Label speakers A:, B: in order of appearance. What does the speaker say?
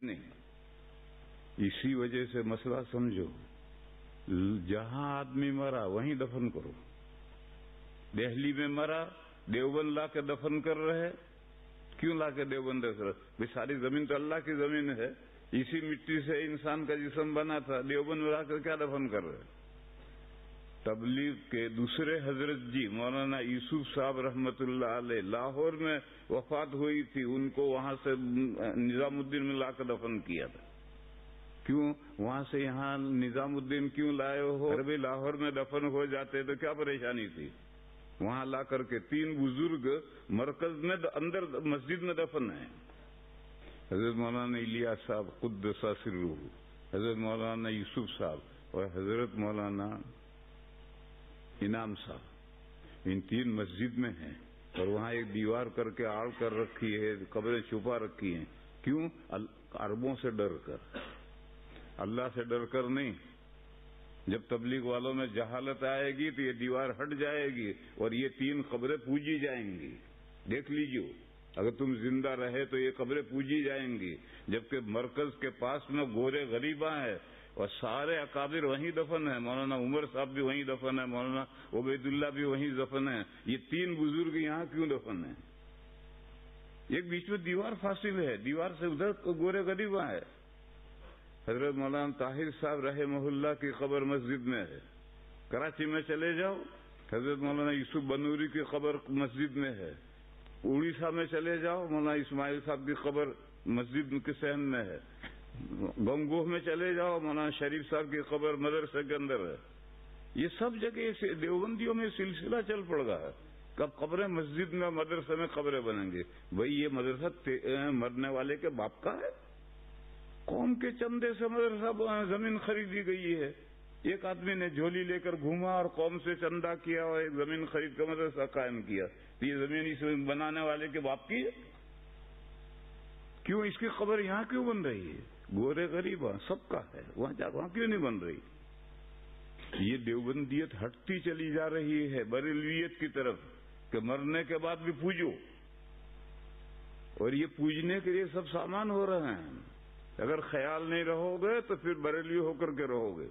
A: نہیں، اسی وجہ سے مسئلہ سمجھو، جہاں آدمی مرا وہیں دفن کرو۔ دہلی میں مرا، دیوبند لا کے دفن کر رہے، کیوں لا کے دیوبند رکھ رہے؟ ساری زمین تو اللہ کی زمین ہے، اسی مٹی سے انسان کا جسم بنا تھا، دیوبند میں لا کر کیا دفن کر رہے؟ تبلیغ کے دوسرے حضرت جی مولانا یوسف صاحب رحمت اللہ علیہ لاہور میں وفات ہوئی تھی، ان کو وہاں سے نظام الدین میں لا کر دفن کیا تھا۔ کیوں وہاں سے یہاں نظام الدین کیوں لائے ہو؟ اگر بھی لاہور میں دفن ہو جاتے تو کیا پریشانی تھی؟ وہاں لا کر کے 3 بزرگ مرکز میں اندر مسجد میں دفن ہیں، حضرت مولانا الیاس صاحب قدس سرہ، حضرت مولانا یوسف صاحب اور حضرت مولانا انعام صاحب، ان 3 مسجد میں ہیں، اور وہاں ایک دیوار کر کے آڑ کر رکھی ہے، قبریں چھپا رکھی ہیں۔ کیوں؟ عربوں سے ڈر کر، اللہ سے ڈر کر نہیں۔ جب تبلیغ والوں میں جہالت آئے گی تو یہ دیوار ہٹ جائے گی اور یہ 3 قبریں پوجی جائیں گی۔ دیکھ لیجیے، اگر تم زندہ رہے تو یہ قبریں پوجی جائیں گی، جبکہ مرکز کے پاس میں گورے غریباں ہیں اور سارے اکابر وہیں دفن ہیں، مولانا عمر صاحب بھی وہیں دفن ہے، مولانا عبید اللہ بھی وہیں دفن ہے، یہ 3 بزرگ یہاں کیوں دفن ہیں؟ ایک بیچ میں دیوار فاصل ہے، دیوار سے ادھر گورے غریباں ہے۔ حضرت مولانا طاہر صاحب رحمہ اللہ کی قبر مسجد میں ہے، کراچی میں چلے جاؤ، حضرت مولانا یوسف بنوری کی قبر مسجد میں ہے، اڑیسہ میں چلے جاؤ، مولانا اسماعیل صاحب کی قبر مسجد کے صحن میں ہے، گنگوہ میں چلے جاؤ، مولانا شریف صاحب کی قبر مدرسے کے اندر ہے۔ یہ سب جگہ دیوبندیوں میں سلسلہ چل پڑ گا ہے، کب قبریں مسجد میں مدرسے میں قبریں بنیں گے؟ بھئی یہ مدرسہ مرنے والے کے باپ کا ہے؟ قوم کے چندے سے مدرسہ زمین خریدی گئی ہے، ایک آدمی نے جھولی لے کر گھوما اور قوم سے چندہ کیا اور ایک زمین خرید کر مدرسہ قائم کیا، تو یہ زمین اس بنانے والے کے باپ کی ہے؟ کیوں اس کی قبر یہاں کیوں بن رہی ہے؟ گورے غریب سب کا ہے، وہاں کیوں نہیں بن رہی؟ یہ دیوبندیت ہٹتی چلی جا رہی ہے بریلویت کی طرف کہ مرنے کے بعد بھی پوجو، اور یہ پوجنے کے لیے سب سامان ہو رہے ہیں۔ اگر خیال نہیں رہو گے تو پھر بریلوی ہو کر کے رہو گے۔